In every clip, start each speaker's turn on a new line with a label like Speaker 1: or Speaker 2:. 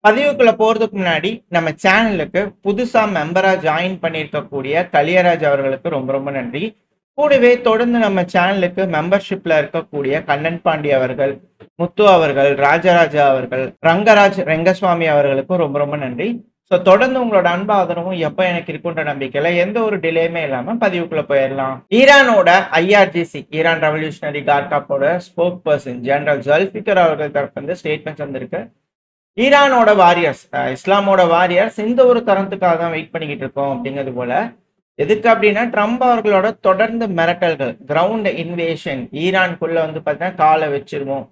Speaker 1: பதிவுக்குள்ள போறதுக்கு முன்னாடி நம்ம சேனலுக்கு புதுசா மெம்பரா ஜாயின் பண்ணியிருக்கக்கூடிய கலியராஜ் அவர்களுக்கு ரொம்ப ரொம்ப நன்றி. கூடவே தொடர்ந்து நம்ம சேனலுக்கு மெம்பர்ஷிப்ல இருக்கக்கூடிய கண்ணன் பாண்டி அவர்கள், முத்து அவர்கள், ராஜராஜா அவர்கள், ரங்கராஜ் ரெங்கசுவாமி அவர்களுக்கும் ரொம்ப ரொம்ப நன்றி. ஸோ தொடர்ந்து உங்களோட அன்பு ஆதரவும் எப்ப எனக்கு இருக்குன்ற நம்பிக்கையில எந்த ஒரு டிலேயுமே இல்லாம பதிவுக்குள்ள போயிடலாம். ஈரானோட ஐஆர்ஜிசி ஈரான் ரெவல்யூஷனரி கார்ட் காப்போட ஸ்போக் பர்சன் ஜெனரல் ஜல்ஃபிகர் அவர்கள் தரப்பு வந்து ஸ்டேட்மெண்ட்ஸ் வந்திருக்கு. ஈரானோட வாரியர்ஸ், இஸ்லாமோட வாரியர்ஸ் இந்த ஒரு தருணத்துக்காக தான் வெயிட் பண்ணிக்கிட்டு இருக்கோம் அப்படிங்கிறது போல. எதுக்கு அப்படின்னா ட்ரம்ப் அவர்களோட தொடர்ந்து மிரட்டல்கள், கிரவுண்ட் இன்வேஷன், ஈரான்குள்ள வந்து பார்த்தீங்கன்னா காலை வச்சிருவோம்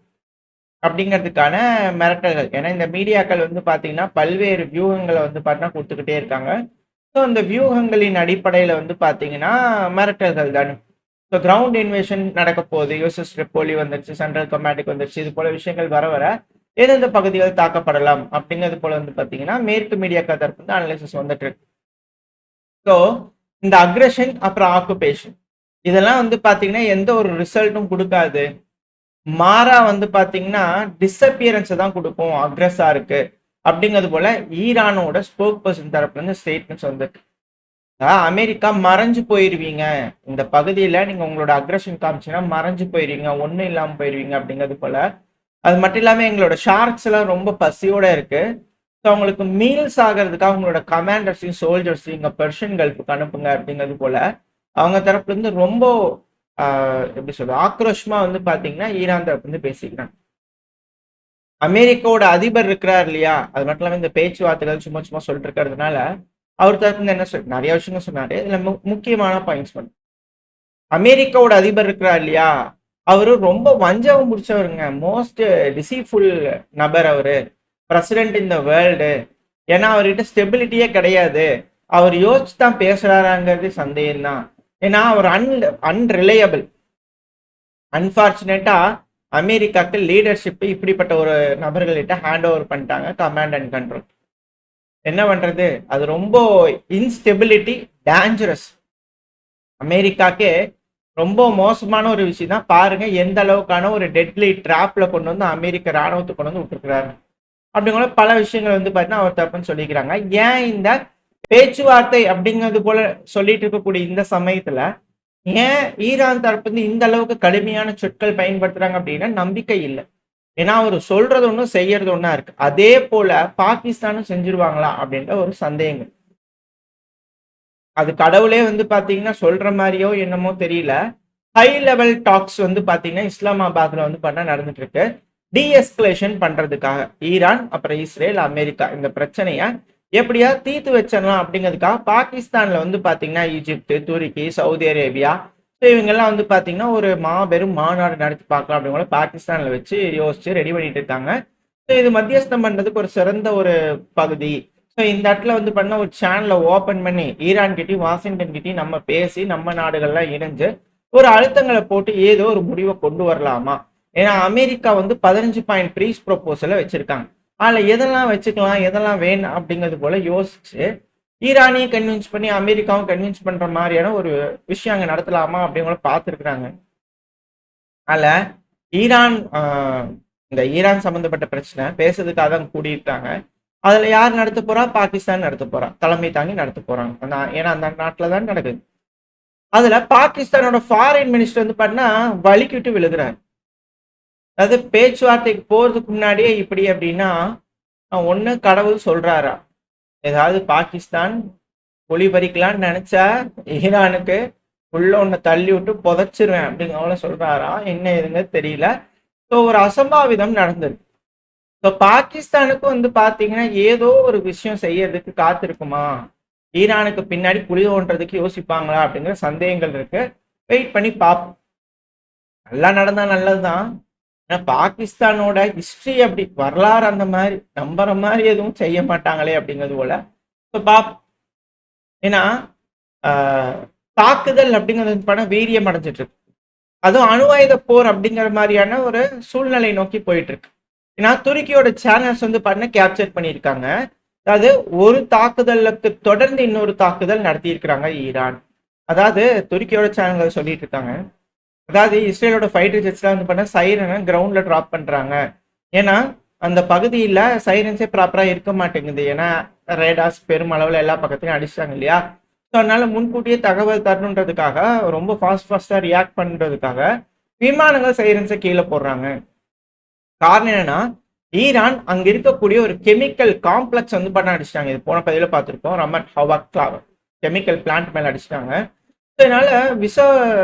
Speaker 1: அப்படிங்கிறதுக்கான மிரட்டல்கள். ஏன்னா இந்த மீடியாக்கள் வந்து பார்த்தீங்கன்னா பல்வேறு வியூகங்களை வந்து பார்த்தீங்கன்னா கொடுத்துக்கிட்டே இருக்காங்க. ஸோ அந்த வியூகங்களின் அடிப்படையில் வந்து பார்த்தீங்கன்னா மிரட்டல்கள் தானே. ஸோ கிரவுண்ட் இன்வேஷன் நடக்க போகுது, யூஎஸ்எஸ் ட்ரிப்போலி வந்துருச்சு, சென்ட்ரல் கமாண்டுக்கு வந்துருச்சு, இது போல விஷயங்கள் வர வர எந்தெந்த பகுதிகள் தாக்கப்படலாம் அப்படிங்கிறது போல வந்து பார்த்தீங்கன்னா மேற்கு மீடியாக்கள் தரப்பு வந்து அனலிசிஸ் வந்துட்டு இருக்கு. ஸோ இந்த அக்ரஷன் அப்புறம் ஆக்குபேஷன் இதெல்லாம் வந்து பார்த்தீங்கன்னா எந்த ஒரு ரிசல்ட்டும் கொடுக்காது. மாறா வந்து பார்த்தீங்கன்னா டிஸப்பியரன்ஸை தான் கொடுக்கும் அக்ரஸாருக்கு அப்படிங்கிறது போல ஈரானோட ஸ்போக் பர்சன் தரப்புல இருந்து ஸ்டேட்மெண்ட்ஸ் வந்துட்டு. அமெரிக்கா மறைஞ்சு போயிருவீங்க, இந்த பகுதியில் நீங்க உங்களோட அக்ரஷன் காமிச்சீங்கன்னா மறைஞ்சு போயிருவீங்க, ஒன்றும் இல்லாமல் போயிருவீங்க அப்படிங்கிறது போல. அது மட்டும் இல்லாமல் எங்களோட ஷார்க்ஸ் எல்லாம் ரொம்ப பசியோட இருக்கு. ஸோ அவங்களுக்கு மீல்ஸ் ஆகிறதுக்காக அவங்களோட கமாண்டர்ஸையும் சோல்ஜர்ஸையும் இங்கே பெர்ஷியன் கல்ஃபுக்கு அனுப்புங்க அப்படிங்கிறது போல அவங்க தரப்புல இருந்து ரொம்ப எப்படி சொல்றது ஆக்ரோஷமா வந்து பாத்தீங்கன்னா ஈரான் தரப்பு வந்து பேசிக்கிறாங்க. அமெரிக்காவோட அதிபர் இருக்கிறார் இல்லையா, அது மட்டும் இல்லாமல் இந்த பேச்சுவார்த்தைகள் சும்மா சும்மா சொல்லிட்டு இருக்கிறதுனால அவர் தரப்பு என்ன நிறைய விஷயங்கள் சொன்னாரு. இதுல முக்கியமான பாயிண்ட்ஸ் பண்ணு. அமெரிக்காவோட அதிபர் இருக்கிறார் இல்லையா, அவரு ரொம்ப வஞ்சகம் முடிச்சவருங்க, மோஸ்ட் டிசீவ்ஃபுல் நபர் அவரு, பிரசிடென்ட் இந்த வேர்ல்டு. ஏன்னா அவர்கிட்ட ஸ்டெபிலிட்டியே கிடையாது, அவர் யோசிச்சு தான் பேசுறாராங்கிறது சந்தேகம் தான். ஏன்னா அவர் அன்ரிலையபிள். அன்பார்ச்சுனேட்டா அமெரிக்காக்கு லீடர்ஷிப் இப்படிப்பட்ட ஒரு நபர்கள்கிட்ட ஹேண்ட் ஓவர் பண்ணிட்டாங்க, கமாண்ட் அண்ட் கண்ட்ரோல். என்ன பண்றது, அது ரொம்ப இன்ஸ்டெபிலிட்டி, டேஞ்சரஸ். அமெரிக்காக்கே ரொம்ப மோசமான ஒரு விஷயம் தான். பாருங்க எந்த அளவுக்கான ஒரு டெட்லி டிராப்ல கொண்டு வந்து அமெரிக்க ராணுவத்தை கொண்டு வந்து விட்டுருக்கிறாரு அப்படிங்கிற பல விஷயங்கள் வந்து பார்த்தீங்கன்னா அவர் தப்புன்னு சொல்லிக்கிறாங்க. ஏன் இந்த பேச்சுவார்த்தை அப்படிங்கிறது போல சொல்லிட்டு இருக்கக்கூடிய இந்த சமயத்துல ஏன் ஈரான் தரப்பு வந்து இந்த அளவுக்கு கடுமையான சொற்கள் பயன்படுத்துறாங்க அப்படின்னா நம்பிக்கை இல்லை. ஏன்னா அவர் சொல்றது ஒன்றும் செய்யறது ஒன்றா இருக்கு. அதே போல பாகிஸ்தானும் செஞ்சிருவாங்களா அப்படின்ற ஒரு சந்தேகங்கள். அது கடவுளே வந்து பாத்தீங்கன்னா சொல்ற மாதிரியோ என்னமோ தெரியல. ஹை லெவல் டாக்ஸ் வந்து பாத்தீங்கன்னா இஸ்லாமாபாத்ல வந்து பண்ண நடந்துட்டு இருக்கு. டீஎஸ்கலேஷன் பண்றதுக்காக ஈரான் அப்புறம் இஸ்ரேல் அமெரிக்கா இந்த பிரச்சனைய எப்படியா தீர்த்து வச்சிடலாம் அப்படிங்கிறதுக்காக பாகிஸ்தான்ல வந்து பாத்தீங்கன்னா ஈஜிப்து, துருக்கி, சவுதி அரேபியா இவங்கெல்லாம் வந்து பாத்தீங்கன்னா ஒரு மாபெரும் மாநாடு நடத்தி பார்க்கலாம் அப்படிங்கிற பாகிஸ்தான்ல வச்சு யோசிச்சு ரெடி பண்ணிட்டு இருக்காங்க. இது மத்தியஸ்தம் பண்றதுக்கு ஒரு சிறந்த ஒரு பகுதி. ஸோ இந்த இடத்துல வந்து பண்ண ஒரு சேனலை ஓப்பன் பண்ணி ஈரான் கிட்டையும் வாஷிங்டன் கிட்டையும் நம்ம பேசி நம்ம நாடுகள்லாம் இணைஞ்சு ஒரு அழுத்தங்களை போட்டு ஏதோ ஒரு முடிவை கொண்டு வரலாமா. ஏன்னா அமெரிக்கா வந்து 15 பாயிண்ட் ப்ரீஸ் ப்ரொபோசலை வச்சிருக்காங்க. அதில் எதெல்லாம் வச்சுக்கலாம் எதெல்லாம் வேணும் அப்படிங்கிறது போல யோசிச்சு ஈரானையும் கன்வின்ஸ் பண்ணி அமெரிக்காவும் கன்வின்ஸ் பண்ற மாதிரியான ஒரு விஷயம் அங்கே நடத்தலாமா அப்படிங்கிற பார்த்துருக்குறாங்க. அதில் ஈரான் இந்த ஈரான் சம்பந்தப்பட்ட பிரச்சனை பேசுறதுக்காக தான் கூடியிருக்காங்க. அதுல யார் நடத்த போறா, பாகிஸ்தான் நடத்த போறா, தலைமை தாங்கி நடத்த போறாங்க. ஏன்னா அந்த நாட்டுல தான் நடக்குது. அதுல பாகிஸ்தானோட ஃபாரின் மினிஸ்டர் வந்து பண்ணா வலிக்கிட்டு விழுகிறார். அதாவது பேச்சுவார்த்தைக்கு போறதுக்கு முன்னாடியே இப்படி அப்படின்னா ஒண்ணு கடவுள் சொல்றாரா, ஏதாவது பாகிஸ்தான் ஒளிபறிக்கலான்னு நினைச்சா ஈரானுக்கு உள்ள ஒண்ணு தள்ளி விட்டு புதைச்சிருவேன் அப்படிங்கிற சொல்றாரா, என்ன எதுங்க தெரியல. ஸோ ஒரு அசம்பாவிதம் நடந்தது. இப்போ பாகிஸ்தானுக்கு வந்து பார்த்தீங்கன்னா ஏதோ ஒரு விஷயம் செய்யறதுக்கு காத்திருக்குமா, ஈரானுக்கு பின்னாடி குழி தோன்றதுக்கு யோசிப்பாங்களா அப்படிங்கிற சந்தேகங்கள் இருக்கு. வெயிட் பண்ணி பார்ப்போம். நல்லா நடந்தா நல்லதுதான். ஏன்னா பாகிஸ்தானோட ஹிஸ்டரி அப்படி, வரலாறு அந்த மாதிரி நம்புற மாதிரி எதுவும் செய்ய மாட்டாங்களே அப்படிங்கிறது போல. ஸோ பார்ப்போம். ஏன்னா தாக்குதல் அப்படிங்கிறது படம் வீரியம் அடைஞ்சிட்டு இருக்கு. அதுவும் அணு ஆயுத போர் அப்படிங்கிற மாதிரியான ஒரு சூழ்நிலை நோக்கி போயிட்டு இருக்கு. ஏன்னா துருக்கியோட சேனல்ஸ் வந்து பண்ண கேப்சர் பண்ணியிருக்காங்க. அதாவது ஒரு தாக்குதலுக்கு தொடர்ந்து இன்னொரு தாக்குதல் நடத்தி இருக்கிறாங்க ஈரான். அதாவது துருக்கியோட சேனல்கள் சொல்லிட்டு இருக்காங்க, அதாவது இஸ்ரேலோட ஃபைட்டர் ஜெட்ஸ்லாம் வந்து பண்ண சைரனை கிரவுண்ட்ல டிராப் பண்றாங்க. ஏன்னா அந்த பகுதியில் சைரன்ஸே ப்ராப்பராக இருக்க மாட்டேங்குது. ஏன்னா ரேடார்ஸ் பெருமளவில் எல்லா பக்கத்துலையும் அடிச்சிட்டாங்க இல்லையா? ஸோ அதனால முன்கூட்டியே தகவல் தரணுன்றதுக்காக ரொம்ப ஃபாஸ்ட்டாக ரியாக்ட் பண்ணுறதுக்காக விமானங்கள் சைரன்ஸை கீழே போடுறாங்க. காரணம் என்னன்னா, ஈரான் அங்க இருக்கக்கூடிய ஒரு கெமிக்கல் காம்ப்ளெக்ஸ் வந்து பண்ண அடிச்சிட்டாங்க. இது போன பதிவில் பார்த்துருக்கோம். ரமட் ஹவாக் கெமிக்கல் பிளான்ட் மேல அடிச்சிட்டாங்க. இதனால விஷ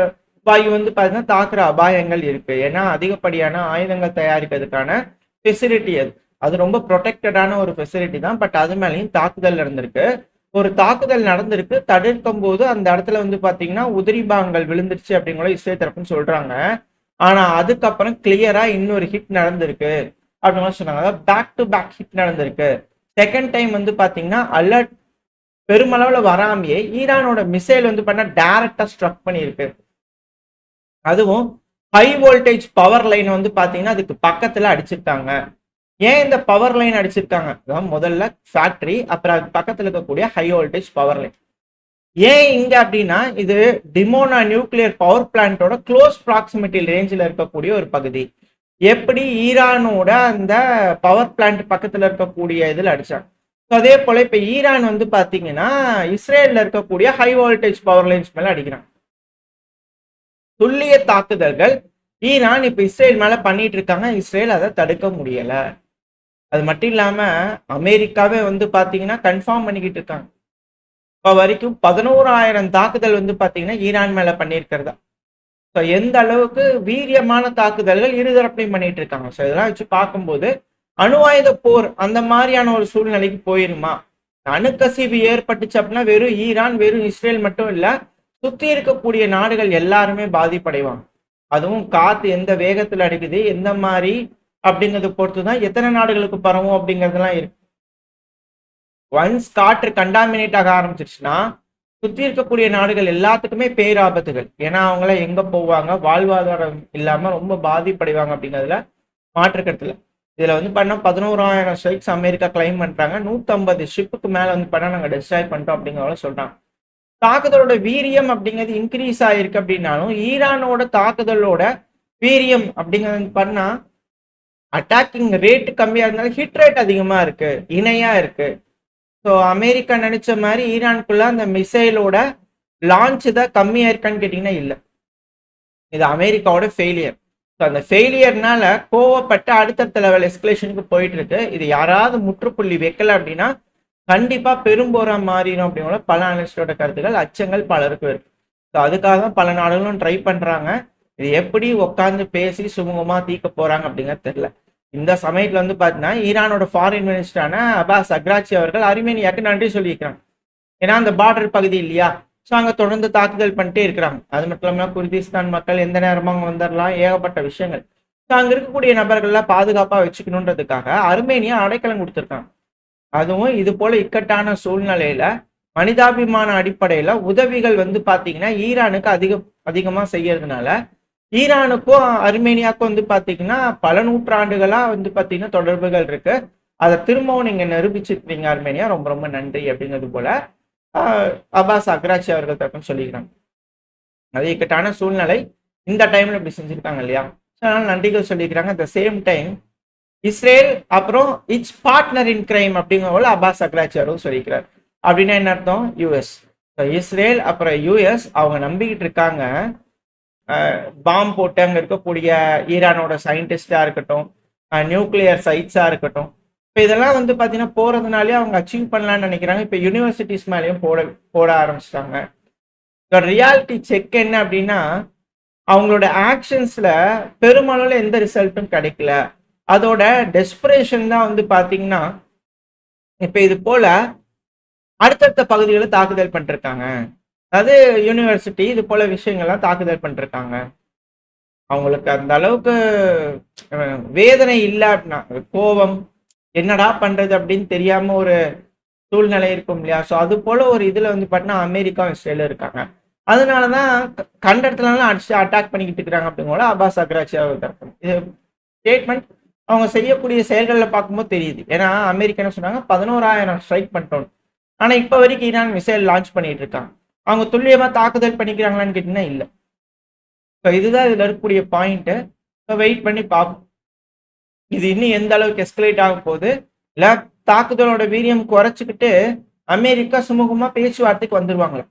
Speaker 1: வாயு வந்து பார்த்தீங்கன்னா தாக்குற அபாயங்கள் இருக்கு. ஏன்னா அதிகப்படியான ஆயுதங்கள் தயாரிக்கிறதுக்கான ஃபெசிலிட்டி அது. அது ரொம்ப ப்ரொடெக்டடான ஒரு ஃபெசிலிட்டி தான். பட் அது மேலேயும் தாக்குதல் நடந்திருக்கு. ஒரு தாக்குதல் நடந்திருக்கு. தடுக்கும் போது அந்த இடத்துல வந்து பார்த்தீங்கன்னா உதிரி பாகங்கள் விழுந்துருச்சு அப்படிங்கிற இஸ்ரேல் தரப்புன்னு சொல்றாங்க. ஆனா அதுக்கப்புறம் கிளியரா இன்னொரு ஹிட் நடந்திருக்கு அப்படின்னு சொன்னாங்க. அதாவது பேக் டு பேக் ஹிட் நடந்திருக்கு. செகண்ட் டைம் வந்து பாத்தீங்கன்னா அலர்ட் பெருமளவுல வராமையே ஈரானோட மிசைல் வந்து பண்ண டைரக்டா ஸ்ட்ரக் பண்ணியிருக்கு. அதுவும் ஹை வோல்டேஜ் பவர் லைன் வந்து பாத்தீங்கன்னா அதுக்கு பக்கத்துல அடிச்சிருக்காங்க. ஏன் இந்த பவர் லைன் அடிச்சிருக்காங்க? முதல்ல ஃபேக்டரி, அப்புறம் அது பக்கத்துல இருக்கக்கூடிய ஹை வோல்டேஜ் பவர் லைன். ஏன் இங்க அப்படின்னா இது Dimona nuclear power பிளான்ட்டோட close proximity ரேஞ்சில் இருக்கக்கூடிய ஒரு பகுதி. எப்படி ஈரானோட அந்த பவர் பிளான்ட் பக்கத்துல இருக்கக்கூடிய இதுல அடிச்சாங்க. அதே போல இப்ப ஈரான் வந்து பாத்தீங்கன்னா இஸ்ரேல்ல இருக்கக்கூடிய ஹை வோல்டேஜ் பவர் லைன்ஸ் மேல அடிக்கிறாங்க. துல்லிய தாக்குதல்கள் ஈரான் இப்ப இஸ்ரேல் மேல பண்ணிட்டு இருக்காங்க. இஸ்ரேல் அதை தடுக்க முடியல. அது மட்டும் இல்லாம அமெரிக்காவே வந்து பாத்தீங்கன்னா கன்ஃபார்ம் பண்ணிக்கிட்டு இருக்காங்க. இப்போ வரைக்கும் 11,000 தாக்குதல் வந்து பாத்தீங்கன்னா ஈரான் மேல பண்ணியிருக்கிறதா. ஸோ எந்த அளவுக்கு வீரியமான தாக்குதல்கள் இருதரப்பையும் பண்ணிட்டு இருக்காங்க. ஸோ இதெல்லாம் வச்சு பார்க்கும்போது அணு ஆயுத போர் அந்த மாதிரியான ஒரு சூழ்நிலைக்கு போயிருமா? அணுக்கசிவு ஏற்பட்டுச்சு அப்படின்னா வெறும் ஈரான், வெறும் இஸ்ரேல் மட்டும் இல்ல, சுத்தி இருக்கக்கூடிய நாடுகள் எல்லாருமே பாதிப்படைவாங்க. அதுவும் காத்து எந்த வேகத்துல அடிக்குது, எந்த மாதிரி அப்படிங்கறத பொறுத்துதான் எத்தனை நாடுகளுக்கு பரவும் அப்படிங்கறதெல்லாம் இருக்கு. ஒன்ஸ் காற்று கண்டாமினேட் ஆக ஆரம்பிச்சிருச்சுன்னா சுத்தி இருக்கக்கூடிய நாடுகள் எல்லாத்துக்குமே பேராபத்துகள். ஏன்னா அவங்களாம் எங்க போவாங்க, வாழ்வாதாரம் இல்லாம ரொம்ப பாதிப்படைவாங்க அப்படிங்கிறதுல மாற்றுக்கருத்துல. இதுல வந்து பண்ண 11,000 ஸ்ட்ரைக்ஸ் அமெரிக்கா கிளைம் பண்றாங்க. 150 ஷிப்புக்கு மேல வந்து பண்ண நாங்க டெஸ்ட்ராய் பண்ணிட்டோம் அப்படிங்கிறத சொல்றாங்க. தாக்குதலோட வீரியம் அப்படிங்கிறது இன்க்ரீஸ் ஆயிருக்கு அப்படின்னாலும் ஈரானோட தாக்குதலோட வீரியம் அப்படிங்கிறது பண்ணா அட்டாக்கிங் ரேட் கம்மியா இருந்தாலும் ஹிட் ரேட் அதிகமா இருக்கு, இணையா இருக்கு. ஸோ அமெரிக்கா நினைச்ச மாதிரி ஈரானுக்குள்ள அந்த மிசைலோட லான்ச் தான் கம்மியா இருக்கான்னு கேட்டீங்கன்னா இல்லை. இது அமெரிக்காவோட ஃபெயிலியர். ஸோ அந்த ஃபெயிலியர்னால கோவப்பட்டு அடுத்தடுத்த லெவல் எஸ்கலேஷனுக்கு போயிட்டு இருக்கு. இது யாராவது முற்றுப்புள்ளி வைக்கல அப்படின்னா கண்டிப்பா பெரும்போரா மாறிடும் அப்படிங்கிற பல அனலிஸ்டோட கருத்துக்கள், அச்சங்கள் பலருக்கும் இருக்கு. ஸோ அதுக்காக தான் பல நாடுகளும் ட்ரை பண்றாங்க. இது எப்படி உட்காந்து பேசி சுமூகமா தீர்க்க போறாங்க அப்படிங்கிறது தெரியல. இந்த சமயத்துல வந்து பாத்தீங்கன்னா ஈரானோட ஃபாரின் மினிஸ்டரான அப்பாஸ் அக்ராச்சி அவர்கள் அர்மேனியாவுக்கு நன்றி சொல்லியிருக்கிறாங்க. ஏன்னா அந்த பார்டர் பகுதி இல்லையா, ஸோ அங்க தொடர்ந்து தாக்குதல் பண்ணிட்டே இருக்கிறாங்க. அது மட்டும் இல்லாம குர்திஸ்தான் மக்கள் எந்த நேரமும் அங்க வந்துடலாம், ஏகப்பட்ட விஷயங்கள். ஸோ அங்க இருக்கக்கூடிய நபர்கள்லாம் பாதுகாப்பா வச்சுக்கணுன்றதுக்காக அர்மேனியா அடைக்கலம் கொடுத்துருக்காங்க. அதுவும் இது போல இக்கட்டான சூழ்நிலையில மனிதாபிமான அடிப்படையில உதவிகள் வந்து பாத்தீங்கன்னா ஈரானுக்கு அதிகமா செய்யறதுனால ஈரானுக்கும் அர்மேனியாவுக்கும் வந்து பாத்தீங்கன்னா பல நூற்றாண்டுகளா வந்து பாத்தீங்கன்னா தொடர்புகள் இருக்கு. அதை திரும்பவும் நீங்க நிரூபிச்சிருக்கீங்க அர்மேனியா, ரொம்ப ரொம்ப நன்றி அப்படிங்கிறது போல அப்பாஸ் அக்ராச்சி அவர்கள் தரப்புன்னு சொல்லிக்கிறாங்க. அது இக்கட்டான சூழ்நிலை, இந்த டைம்ல இப்படி செஞ்சிருக்காங்க இல்லையா, அதனால நன்றிகள் சொல்லிக்கிறாங்க. At the same time Israel அப்புறம் இட்ஸ் பார்ட்னர் இன் கிரைம் அப்படிங்கிற அப்பாஸ் அக்ராச்சி அவர்கள் சொல்லிக்கிறார். அப்படின்னா என்ன அர்த்தம்? யூஎஸ், இஸ்ரேல் அப்புறம் யூஎஸ் அவங்க நம்பிக்கிட்டு இருக்காங்க பாம் போட்டு அங்க இருக்கக்கூடிய ஈரானோட சயின்டிஸ்டா இருக்கட்டும், நியூக்ளியர் சைட்ஸா இருக்கட்டும், இப்போ இதெல்லாம் வந்து பாத்தீங்கன்னா போறதுனாலே அவங்க அச்சீவ் பண்ணலாம்னு நினைக்கிறாங்க. இப்போ யூனிவர்சிட்டிஸ் மேலேயும் போட ஆரம்பிச்சிட்டாங்க. ரியாலிட்டி செக் என்ன அப்படின்னா அவங்களோட ஆக்ஷன்ஸ்ல பெருமளவுல எந்த ரிசல்ட்டும் கிடைக்கல. அதோட டெஸ்பரேஷன் தான் வந்து பாத்தீங்கன்னா இப்ப இது போல அடுத்தடுத்த பகுதிகளை தாக்குதல் பண்ணிருக்காங்க. அதாவது யூனிவர்சிட்டி இது போல விஷயங்கள்லாம் தாக்குதல் பண்ணிருக்காங்க. அவங்களுக்கு அந்த அளவுக்கு வேதனை இல்லை அப்படின்னா கோபம் என்னடா பண்றது அப்படின்னு தெரியாம ஒரு சூழ்நிலை இருக்கும் இல்லையா. ஸோ அது போல ஒரு இதுல வந்து பார்த்தீங்கன்னா அமெரிக்கா இஸ்ரேலும் இருக்காங்க. அதனாலதான் கண்ட இடத்துலலாம் அடிச்சு அட்டாக் பண்ணிக்கிட்டு இருக்கிறாங்க அப்படிங்கிற அப்பாஸ் அக்ராச்சி அவர் இது ஸ்டேட்மெண்ட் அவங்க செய்யக்கூடிய செயல்களில் பார்க்கும்போது தெரியுது. ஏன்னா அமெரிக்கா என்ன சொன்னாங்க, 11,000 ஸ்ட்ரைக் பண்ணிட்டோம். ஆனா இப்ப வரைக்கும் ஈரான் மிசைல் லான்ச் பண்ணிட்டு இருக்காங்க. அவங்க துல்லியமா தாக்குதல் பண்ணிக்கிறாங்களான்னு கேட்டீங்கன்னா இல்லை. ஸோ இதுதான் இதுல இருக்கக்கூடிய பாயிண்ட். வெயிட் பண்ணி பார்ப்போம். இது இன்னும் எந்த அளவுக்கு எஸ்கலேட் ஆக போகுது, இல்ல தாக்குதலோட வீரியம் குறைச்சிக்கிட்டு அமெரிக்கா சுமூகமா பேச்சுவார்த்தைக்கு வந்துருவாங்களா?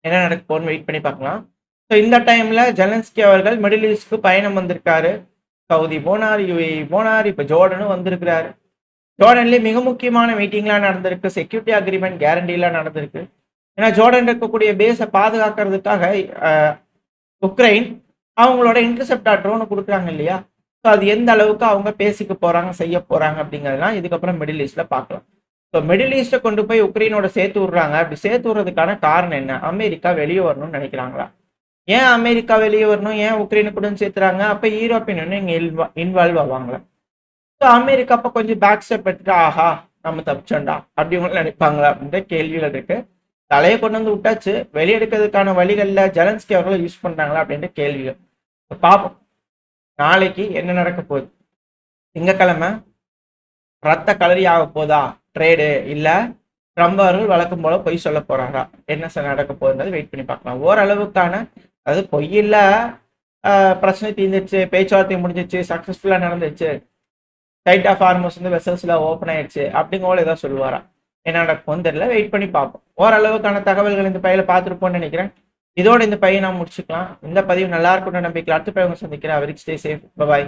Speaker 1: என்ன நடக்க போகுதுன்னு வெயிட் பண்ணி பார்க்கலாம். ஸோ இந்த டைம்ல ஜெலன்ஸ்கி அவர்கள் மிடில் ஈஸ்ட்க்கு பயணம் வந்திருக்காரு. சவுதி போனார், யுஏஇ போனார், இப்ப ஜோர்டனும் வந்திருக்கிறாரு. ஜோர்டன்லயே மிக முக்கியமான மீட்டிங்லாம் நடந்திருக்கு. செக்யூரிட்டி அக்ரிமெண்ட் கேரண்டிலாம் நடந்திருக்கு. ஏன்னா ஜோர்டன் இருக்கக்கூடிய பேஸை பாதுகாக்கிறதுக்காக உக்ரைன் அவங்களோட இன்டர்செப்டார் ட்ரோனை கொடுக்குறாங்க இல்லையா? ஸோ அது எந்த அளவுக்கு அவங்க பேசிக்க போறாங்க, செய்ய போறாங்க அப்படிங்கிறதுலாம் இதுக்கப்புறம் மிடில் ஈஸ்ட்ல பார்க்கலாம். ஸோ மிடில் ஈஸ்ட்டை கொண்டு போய் உக்ரைனோட சேர்த்து விடுறாங்க. அப்படி சேர்த்து விடுறதுக்கான காரணம் என்ன? அமெரிக்கா வெளியே வரணும்னு நினைக்கிறாங்களா? ஏன் அமெரிக்கா வெளியே வரணும்? ஏன் உக்ரைனுக்குடன் சேர்த்துறாங்க? அப்ப யூரோப்பியன் யூனியன் இங்க இன்வால்வ் ஆவாங்களா? ஸோ அமெரிக்கா அப்ப கொஞ்சம் பேக் ஸ்டெப் எடுத்துட்டு ஆஹா நம்ம தப்பிச்சோண்டா அப்படி ஒன்று நினைப்பாங்களா அப்படின்ற கேள்விகள் இருக்கு. தலையை கொண்டு வந்து விட்டாச்சு, வெளியெடுக்கிறதுக்கான வழிகள்ல ஜெலன்ஸ்கி அவர்கள் யூஸ் பண்றாங்களா அப்படின்ற கேள்விகள் பார்ப்போம். நாளைக்கு என்ன நடக்க போகுது? திங்கக்கிழமை ரத்த கலரி ஆக போதா ட்ரேடு, இல்ல ட்ரம்ப் அவர்கள் வழக்கம் போல பொய் சொல்ல போறாரா? என்ன சார் நடக்க போகுதுன்றது வெயிட் பண்ணி பார்க்கலாம். ஓரளவுக்கான, அதாவது பொய் இல்ல, பிரச்சனை தீர்ந்துச்சு, பேச்சுவார்த்தை முடிஞ்சிச்சு, சக்சஸ்ஃபுல்லா நடந்துச்சு, சைட் ஆஃப் ஹார்மோஸ் வந்து வெசல்ஸ்ல ஓப்பன் ஆயிடுச்சு அப்படிங்கோட ஏதாவது சொல்லுவாரா? என்ன நடக்கும் தெரியல, வெயிட் பண்ணி பார்ப்போம். ஓரளவுக்கான தகவல்கள் இந்த பையில பார்த்துருப்போம்னு நினைக்கிறேன். இதோட இந்த பையனை நான் முடிச்சுக்கலாம். இந்த பதிவு நல்லா இருக்கும்னு நம்பிக்கை. அடுத்த பையன் சந்திக்கிறேன். அவருக்கு ஸ்டே சேஃப். பாய்.